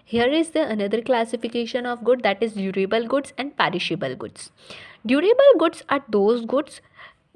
Here is the another classification of good, that is durable goods and perishable goods. Durable goods are those goods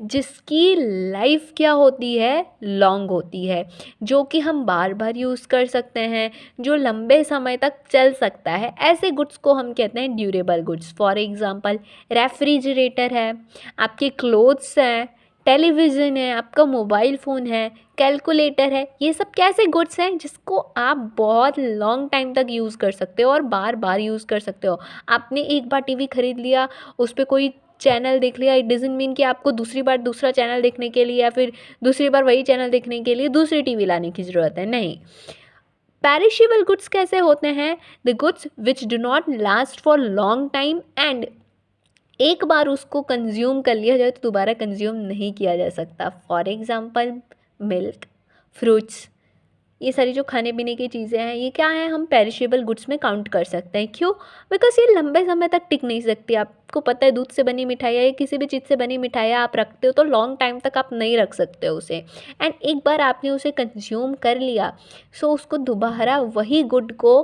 जिसकी life क्या होती है, long होती है, जो कि हम बार बार यूज़ कर सकते हैं, जो लंबे समय तक चल सकता है, ऐसे गुड्स को हम कहते हैं durable goods. For example refrigerator है, आपके क्लोथ्स हैं, टेलीविज़न है, आपका मोबाइल फ़ोन है, कैलकुलेटर है. ये सब कैसे गुड्स हैं जिसको आप बहुत लॉन्ग टाइम तक यूज़ कर सकते हो और बार बार यूज़ कर सकते हो. आपने एक बार टीवी ख़रीद लिया, उस पर कोई चैनल देख लिया, इट डजंट मीन कि आपको दूसरी बार दूसरा चैनल देखने के लिए या फिर दूसरी बार वही चैनल देखने के लिए दूसरी टीवी लाने की ज़रूरत है. नहीं. पेरिशेबल गुड्स कैसे होते हैं? The goods which do not last for long time and एक बार उसको कंज्यूम कर लिया जाए तो दोबारा कंज्यूम नहीं किया जा सकता. फॉर एग्जाम्पल मिल्क, फ्रूट्स, ये सारी जो खाने पीने की चीज़ें हैं, ये क्या है, हम पेरिशेबल गुड्स में काउंट कर सकते हैं. क्यों? बिकॉज ये लंबे समय तक टिक नहीं सकती. आपको पता है, दूध से बनी मिठाइयाँ या किसी भी चीज़ से बनी मिठाइयाँ आप रखते हो तो लॉन्ग टाइम तक आप नहीं रख सकते हो उसे. एंड एक बार आपने उसे कंज्यूम कर लिया, सो उसको दोबारा वही गुड को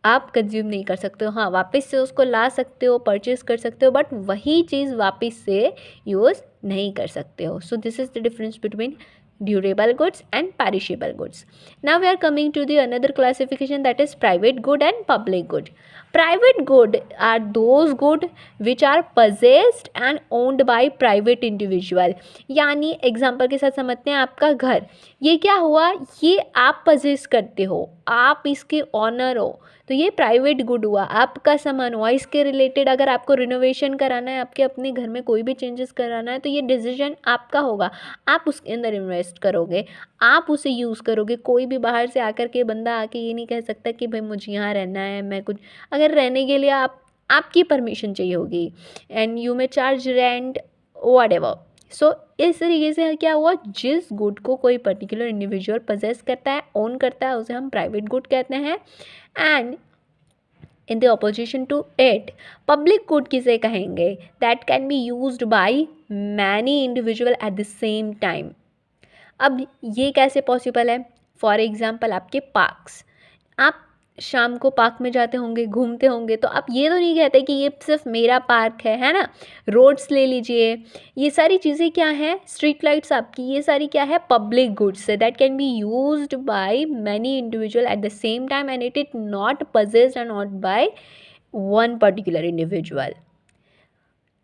आप कंज्यूम नहीं कर सकते हो. हाँ, वापस से उसको ला सकते हो, परचेज़ कर सकते हो, बट वही चीज़ वापस से यूज़ नहीं कर सकते हो. So this is the difference between durable goods and perishable goods. Now we are coming to the another classification, that is private good and public good. Private good are those good which are possessed and owned by private individual. यानी example के साथ समझते हैं, आपका घर, ये क्या हुआ, ये आप possess करते हो, आप इसके ऑनर हो, तो ये प्राइवेट गुड हुआ, आपका सामान हुआ. इसके रिलेटेड अगर आपको रिनोवेशन कराना है, आपके अपने घर में कोई भी चेंजेस कराना है, तो ये डिसीजन आपका होगा. आप उसके अंदर इन्वेस्ट करोगे, आप उसे यूज़ करोगे. कोई भी बाहर से आकर के बंदा आके ये नहीं कह सकता कि भाई मुझे यहाँ रहना है, मैं कुछ, अगर रहने के लिए आपकी परमिशन चाहिए होगी and you may charge rent whatever. So इस तरीके से क्या हुआ, जिस गुड को कोई पर्टिकुलर इंडिविजुअल पजेस करता है, ओन करता है, उसे हम प्राइवेट गुड कहते हैं. And in the opposition to it, public good किसे कहेंगे? That can be used by many individual at the same time. अब ये कैसे पॉसिबल है? फॉर एग्जाम्पल आपके पार्क्स, आप शाम को पार्क में जाते होंगे, घूमते होंगे, तो आप ये तो नहीं कहते कि ये सिर्फ मेरा पार्क है ना. रोड्स ले लीजिए, ये सारी चीज़ें क्या हैं, स्ट्रीट लाइट्स आपकी, ये सारी क्या है, पब्लिक गुड्स है. That can be used by many individual at the same time and it is not possessed and not by one particular individual.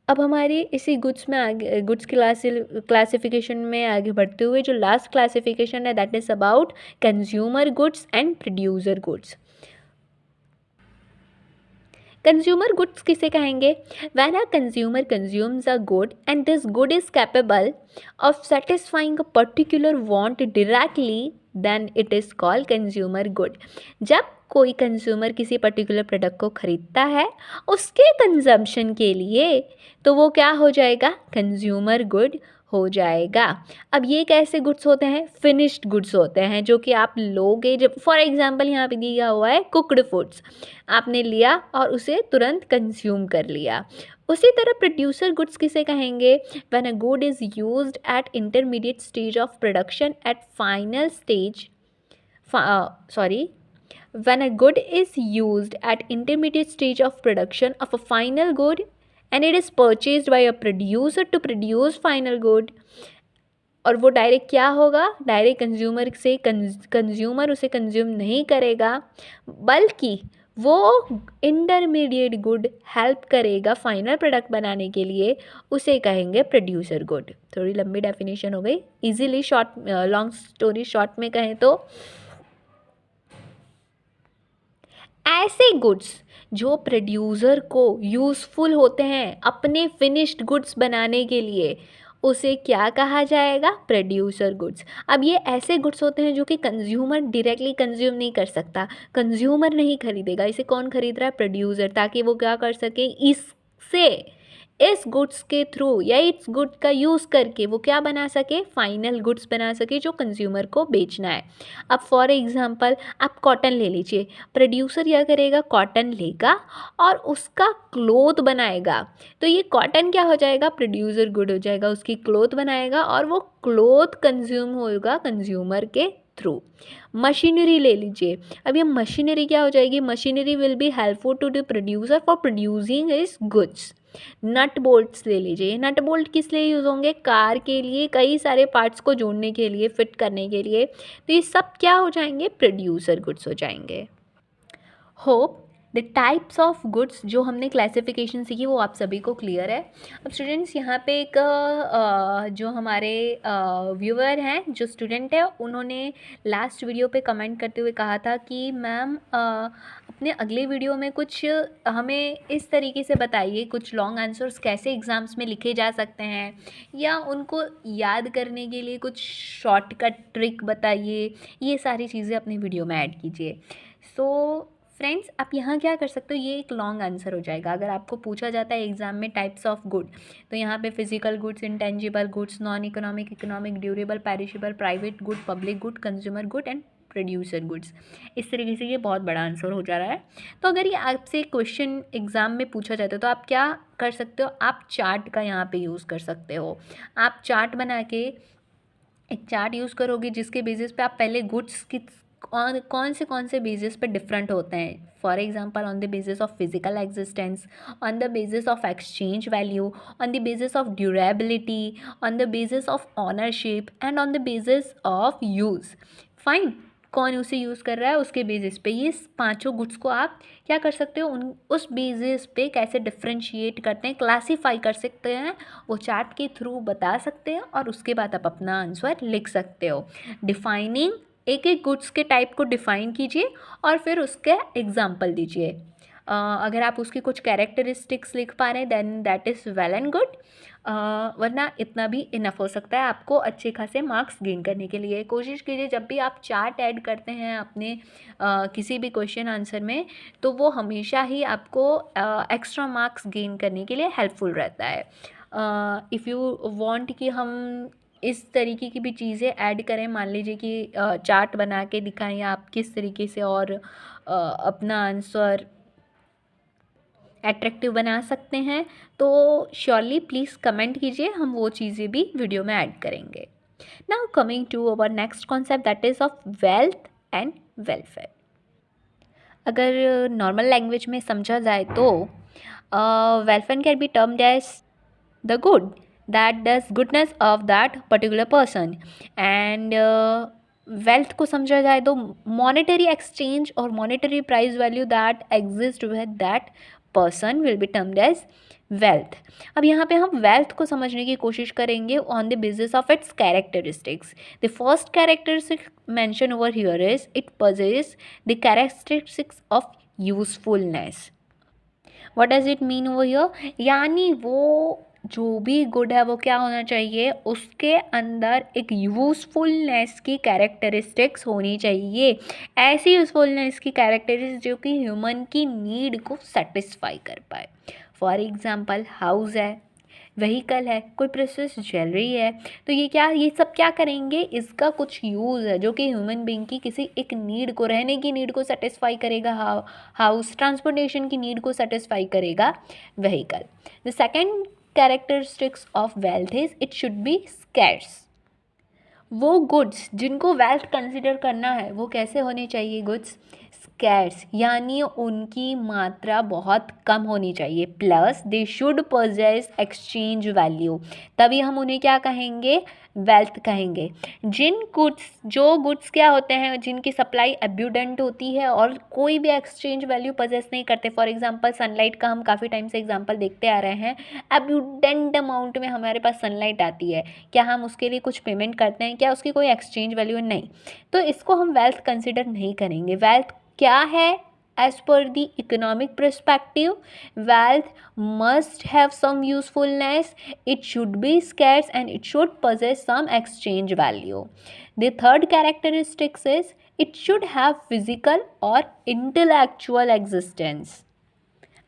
अब हमारी इसी गुड्स में आगे, गुड्स क्लासिफिकेशन में आगे बढ़ते हुए जो लास्ट क्लासिफिकेशन है, that is about consumer goods and producer goods. Consumer goods किसे कहेंगे? When a consumer consumes a good and this good is capable of satisfying a particular want directly, then it is called consumer good. जब कोई consumer किसी particular product को ख़रीदता है उसके consumption के लिए, तो वो क्या हो जाएगा, कंज्यूमर गुड हो जाएगा. अब ये कैसे गुड्स होते हैं? फिनिश्ड गुड्स होते हैं, जो कि आप लोगे. जब फॉर एग्जांपल यहाँ पे दिया हुआ है कुकड फूड्स, आपने लिया और उसे तुरंत कंज्यूम कर लिया. उसी तरह प्रोड्यूसर गुड्स किसे कहेंगे? When a good is used eight intermediate stage of production at final stage, when a good is used at intermediate stage of production of a final good and it is purchased by a producer to produce final good. और वो direct क्या होगा, direct consumer से, consumer उसे consume नहीं करेगा, बल्कि वो इंटरमीडिएट गुड हेल्प करेगा फाइनल प्रोडक्ट बनाने के लिए, उसे कहेंगे प्रोड्यूसर गुड. थोड़ी लंबी डेफिनेशन हो गई, easily short, long story short में कहें तो ऐसे गुड्स जो प्रोड्यूसर को यूज़फुल होते हैं अपने फिनिश्ड गुड्स बनाने के लिए, उसे क्या कहा जाएगा, प्रोड्यूसर गुड्स. अब ये ऐसे गुड्स होते हैं जो कि कंज्यूमर डायरेक्टली कंज्यूम नहीं कर सकता, कंज्यूमर नहीं खरीदेगा, इसे कौन खरीद रहा है, प्रोड्यूसर, ताकि वो क्या कर सके, इससे, इस गुड्स के थ्रू या इस गुड का यूज़ करके वो क्या बना सके, फाइनल गुड्स बना सके जो कंज्यूमर को बेचना है. अब फॉर एग्जांपल आप कॉटन ले लीजिए, प्रोड्यूसर क्या करेगा, कॉटन लेगा और उसका क्लोथ बनाएगा, तो ये कॉटन क्या हो जाएगा, प्रोड्यूसर गुड हो जाएगा, उसकी क्लोथ बनाएगा और वो क्लोथ कंज्यूम होगा कंज्यूमर के थ्रू। मशीनरी ले लीजिए, अब ये मशीनरी क्या हो जाएगी, machinery will be helpful to the producer for producing his goods. Nut bolts ले लीजिए, नट बोल्ट किस लिए यूज़ होंगे, कार के लिए, कई सारे पार्ट्स को जोड़ने के लिए, फिट करने के लिए। तो ये सब क्या हो जाएंगे, प्रोड्यूसर गुड्स हो जाएंगे। Hope the types of goods जो हमने क्लासिफिकेशन सीखी वो आप सभी को क्लियर है। अब स्टूडेंट्स यहाँ पे एक जो हमारे व्यूअर हैं, जो स्टूडेंट है, उन्होंने लास्ट वीडियो पे कमेंट करते हुए कहा था कि मैम अपने अगले वीडियो में कुछ हमें इस तरीके से बताइए, कुछ लॉन्ग आंसर्स कैसे एग्ज़ाम्स में लिखे जा सकते हैं, या उनको याद करने के लिए कुछ शॉर्टकट ट्रिक बताइए, ये सारी चीज़ें अपने वीडियो में ऐड कीजिए। सो फ्रेंड्स, आप यहाँ क्या कर सकते हो, ये एक लॉन्ग आंसर हो जाएगा। अगर आपको पूछा जाता है एग्जाम में टाइप्स ऑफ गुड, तो यहाँ पे physical goods, intangible goods, non economic, economic, durable, perishable, private good, public good, consumer good and producer goods, इस तरीके से ये बहुत बड़ा आंसर हो जा रहा है। तो अगर ये आपसे क्वेश्चन एग्जाम में पूछा जाता है तो आप क्या कर सकते हो, आप चार्ट का यहाँ पे यूज़ कर सकते हो। आप चार्ट बना के एक चार्ट यूज़ करोगे जिसके बेसिस पे आप पहले गुड्स की कौन से बेसिस पे डिफरेंट होते हैं। For example on the basis of physical existence, on the basis of exchange value, on the basis of durability, on the basis of ownership and on the basis of use. Fine, कौन उसे use कर रहा है उसके basis पे ये पांचों goods को आप क्या कर सकते हो, उस बेसिस पे कैसे डिफ्रेंशिएट करते हैं, क्लासीफाई कर सकते हैं, वो चार्ट के थ्रू बता सकते हैं और उसके बाद आप अपना आंसर लिख सकते हो। डिफाइनिंग, एक एक गुड्स के टाइप को डिफ़ाइन कीजिए और फिर उसके एग्जाम्पल दीजिए। अगर आप उसकी कुछ कैरेक्टरिस्टिक्स लिख पा रहे हैं then that is well and good, वरना इतना भी इनफ हो सकता है आपको अच्छे खासे मार्क्स गेन करने के लिए। कोशिश कीजिए जब भी आप चार्ट ऐड करते हैं अपने किसी भी क्वेश्चन आंसर में, तो वो हमेशा ही आपको एक्स्ट्रा मार्क्स गेन करने के लिए हेल्पफुल रहता है। इफ़ यू वांट कि हम इस तरीके की भी चीज़ें ऐड करें, मान लीजिए कि चार्ट बना के दिखाएं आप किस तरीके से और अपना आंसर एट्रैक्टिव बना सकते हैं, तो श्योरली प्लीज़ कमेंट कीजिए, हम वो चीज़ें भी वीडियो में ऐड करेंगे। Now coming to our next concept that is of wealth and welfare. अगर नॉर्मल लैंग्वेज में समझा जाए तो welfare can be termed as the good that does goodness of that particular person, and wealth को समझा जाए तो monetary exchange और monetary price value that exist with that person will be termed as wealth। अब यहाँ पे हम wealth को समझने की कोशिश करेंगे on the basis of its characteristics। The first characteristic mentioned over here is it possesses the characteristics of usefulness। What does it mean over here? यानी वो जो भी गुड है वो क्या होना चाहिए, उसके अंदर एक यूज़फुलनेस की कैरेक्टरिस्टिक्स होनी चाहिए। ऐसी यूज़फुलनेस की कैरेक्टरिस्टिक्स जो कि ह्यूमन की नीड को सेटिस्फाई कर पाए। फॉर एग्जांपल हाउस है, व्हीकल है, कोई प्रेशियस ज्वेलरी है, तो ये सब क्या करेंगे, इसका कुछ यूज़ है जो कि ह्यूमन बीइंग की किसी एक नीड को, रहने की नीड को सेटिस्फाई करेगा। हाउस ट्रांसपोर्टेशन की नीड को सेटिस्फाई करेगा vehicle. The second characteristics of wealth is it should be scarce. वो गुड्स जिनको वेल्थ कंसिडर करना है वो कैसे होने चाहिए, गुड्स स्कैर्स, यानी उनकी मात्रा बहुत कम होनी चाहिए। Plus they should possess exchange value, तभी हम उन्हें क्या कहेंगे, वेल्थ कहेंगे। जो गुड्स क्या होते हैं, जिनकी सप्लाई एब्यूडेंट होती है और कोई भी एक्सचेंज वैल्यू पोजेस नहीं करते। फॉर एग्जांपल सनलाइट का हम काफ़ी टाइम से एग्जांपल देखते आ रहे हैं। एब्यूडेंट अमाउंट में हमारे पास सनलाइट आती है, क्या हम उसके लिए कुछ पेमेंट करते हैं, क्या उसकी कोई एक्सचेंज वैल्यू नहीं, तो इसको हम वेल्थ कंसिडर नहीं करेंगे। वेल्थ क्या है, as per the economic perspective, wealth must have some usefulness, it should be scarce and it should possess some exchange value. The third characteristics is it should have physical or intellectual existence।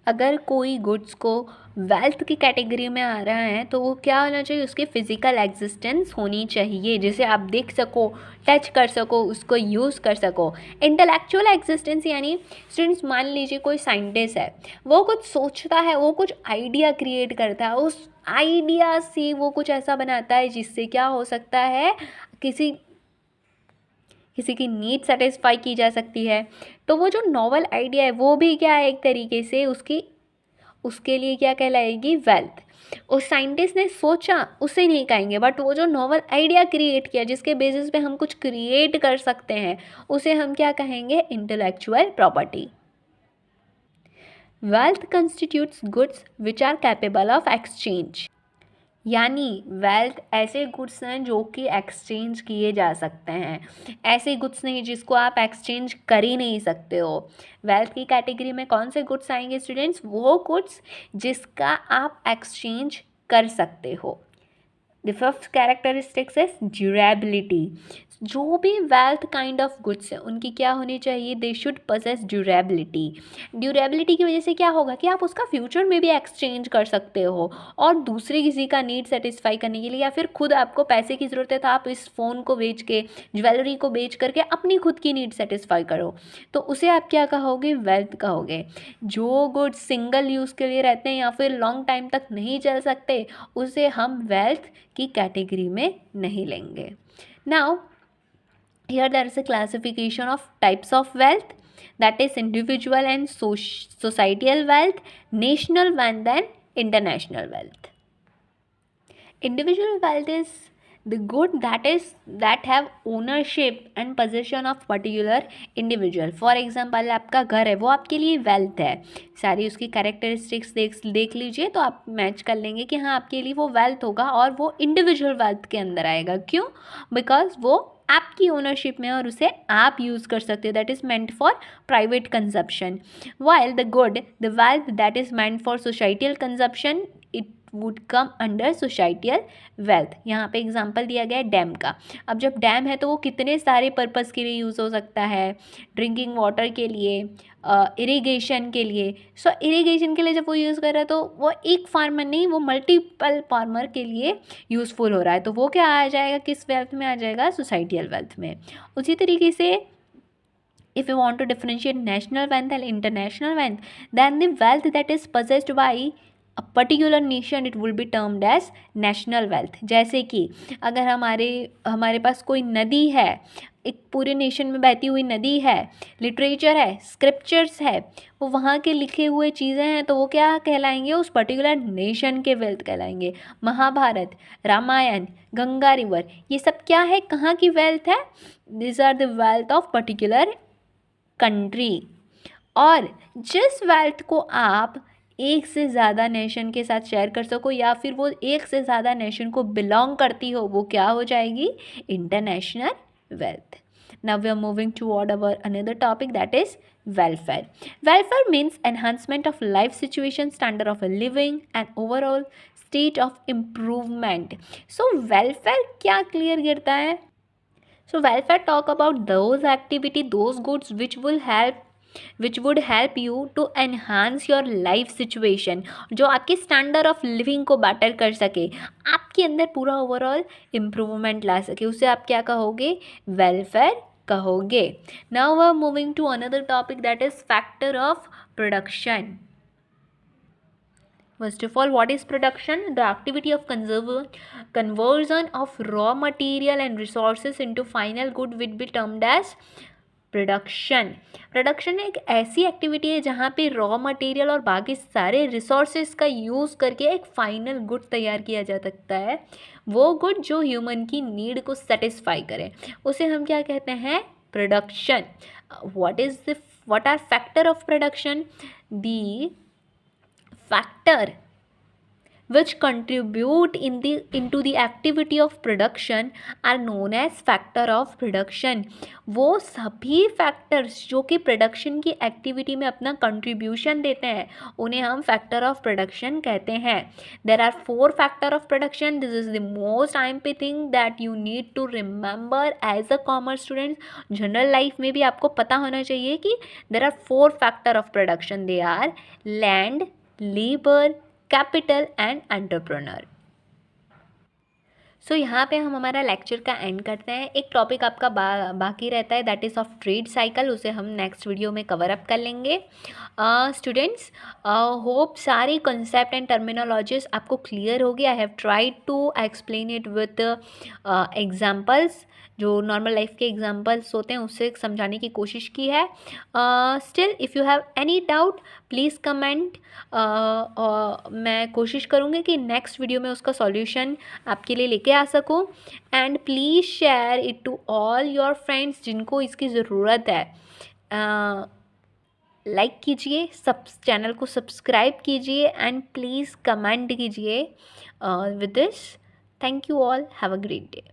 अगर कोई goods को wealth की category में आ रहा है तो वो क्या होना चाहिए, उसकी फ़िज़िकल एग्जिस्टेंस होनी चाहिए, जिसे आप देख सको, टच कर सको, उसको यूज़ कर सको। इंटेलेक्चुअल एग्जिस्टेंस यानी स्टूडेंट्स, मान लीजिए कोई साइंटिस्ट है, वो कुछ सोचता है, वो कुछ आइडिया क्रिएट करता है, उस आइडिया से वो कुछ ऐसा बनाता है जिससे क्या हो सकता है, किसी की नीड सेटिस्फाई की जा सकती है। तो वो जो नॉवल आइडिया है वो भी क्या है, एक तरीके से उसके लिए क्या कहलाएगी, वेल्थ। उस साइंटिस्ट ने सोचा उसे नहीं कहेंगे, बट वो जो नॉवल आइडिया क्रिएट किया जिसके बेसिस पे हम कुछ क्रिएट कर सकते हैं उसे हम क्या कहेंगे, intellectual property. Wealth constitutes goods which are capable of exchange, यानी वेल्थ ऐसे गुड्स हैं जो कि एक्सचेंज किए जा सकते हैं, ऐसे गुड्स नहीं जिसको आप एक्सचेंज कर ही नहीं सकते हो। वेल्थ की कैटेगरी में कौन से गुड्स आएंगे स्टूडेंट्स, वो गुड्स जिसका आप एक्सचेंज कर सकते हो। The fifth characteristics is durability. जो भी वेल्थ काइंड ऑफ गुड्स है उनकी क्या होनी चाहिए, they should possess durability. Durability की वजह से क्या होगा कि आप उसका फ्यूचर में भी एक्सचेंज कर सकते हो और दूसरे किसी का नीड सेटिस्फाई करने के लिए, या फिर खुद आपको पैसे की ज़रूरत है तो आप इस फ़ोन को बेच के, ज्वेलरी को बेच करके अपनी खुद की नीड सेटिस्फाई करो, तो उसे आप क्या कहोगे, वेल्थ कहोगे। जो गुड्स सिंगल यूज़ के लिए रहते हैं या फिर लॉन्ग टाइम तक नहीं चल सकते उसे हम वेल्थ की कैटेगरी में नहीं लेंगे। Now here there is a classification of types of wealth, that is individual and societal wealth, national wealth and international wealth. Individual wealth is the good that have ownership and possession of particular individual. For example आपका घर है वो आपके लिए wealth है, सारी उसकी characteristics देख लीजिए तो आप मैच कर लेंगे कि हाँ आपके लिए वो वेल्थ होगा और वो इंडिविजुअल वेल्थ के अंदर आएगा। क्यों, बिकॉज वो आपकी ओनरशिप में और उसे आप यूज़ कर सकते हो, that is meant for private consumption. While the good the wealth that is meant for societal consumption it would come under societal wealth. यहाँ पे एग्जांपल दिया गया है डैम का। अब जब डैम है तो वो कितने सारे पर्पस के लिए यूज़ हो सकता है, ड्रिंकिंग वाटर के लिए, इरिगेशन के लिए। सो इरिगेशन के लिए जब वो यूज़ कर रहा है तो वो एक फार्मर नहीं, वो मल्टीपल फार्मर के लिए यूज़फुल हो रहा है, तो वो क्या आ जाएगा, किस वेल्थ में आ जाएगा, सोसाइटल वेल्थ में। उसी तरीके से if you want to differentiate national wealth and international wealth, then the wealth that is possessed by a particular nation it will be termed as national wealth। जैसे कि अगर हमारे पास कोई नदी है, एक पूरे नेशन में बहती हुई नदी है, लिटरेचर है, स्क्रिप्चर्स है, वो वहाँ के लिखे हुए चीज़ें हैं, तो वो क्या कहलाएंगे, उस पर्टिकुलर नेशन के वेल्थ कहलाएंगे। महाभारत, रामायण, गंगा रिवर, ये सब क्या है, कहाँ की वेल्थ है, this are the wealth of particular country. और जिस वेल्थ को आप एक से ज़्यादा नेशन के साथ शेयर कर सको या फिर वो एक से ज़्यादा नेशन को बिलोंग करती हो, वो क्या हो जाएगी, international wealth. Now we are moving toward our another topic that is welfare. Welfare means enhancement of life situation, standard of living and overall state of improvement. So welfare क्या clear करता है, so welfare talk about those activity, those goods which would help you to enhance your life situation, जो आपके standard of living को better कर सके, आपके अंदर पूरा ओवरऑल इम्प्रूवमेंट ला सके, उसे आप क्या कहोगे, वेलफेयर कहोगे। Now we are moving to another topic that is factor of production. First of all, what is production? The activity of conversion of raw material and resources into final good will be termed as production. Production एक ऐसी activity है जहाँ पे raw material और बाकी सारे resources का use करके एक फाइनल गुड तैयार किया जा सकता है। वो गुड जो ह्यूमन की नीड को सेटिस्फाई करे उसे हम क्या कहते हैं, production. What are factor of production? The factor which contribute into the activity of production are known as factor of production। वो सभी factors जो कि production की activity में अपना contribution देते हैं उन्हें हम factor of production कहते हैं। There are 4 factor of production. This is the most important thing that you need to remember as a commerce student। General life में भी आपको पता होना चाहिए कि there are 4 factor of production। They are land, labor, capital and entrepreneur। सो यहाँ पे हम हमारा लेक्चर का एंड करते हैं। एक टॉपिक आपका बाकी रहता है, that is of trade cycle, उसे हम नेक्स्ट वीडियो में कवर अप कर लेंगे। स्टूडेंट्स, होप सारी कंसेप्ट एंड टर्मिनोलॉजीज आपको क्लियर होगी। I have tried to explain it with examples, जो नॉर्मल लाइफ के एग्जाम्पल्स होते हैं उससे समझाने की कोशिश की है। Still if you have any doubt please comment, मैं कोशिश करूँगी कि नेक्स्ट वीडियो में उसका सॉल्यूशन आपके लिए लेके आ सकूँ। And please share it to all your friends जिनको इसकी ज़रूरत है। लाइक कीजिए, सब चैनल को सब्सक्राइब कीजिए एंड प्लीज़ कमेंट कीजिए। With this, thank you all, have a great day.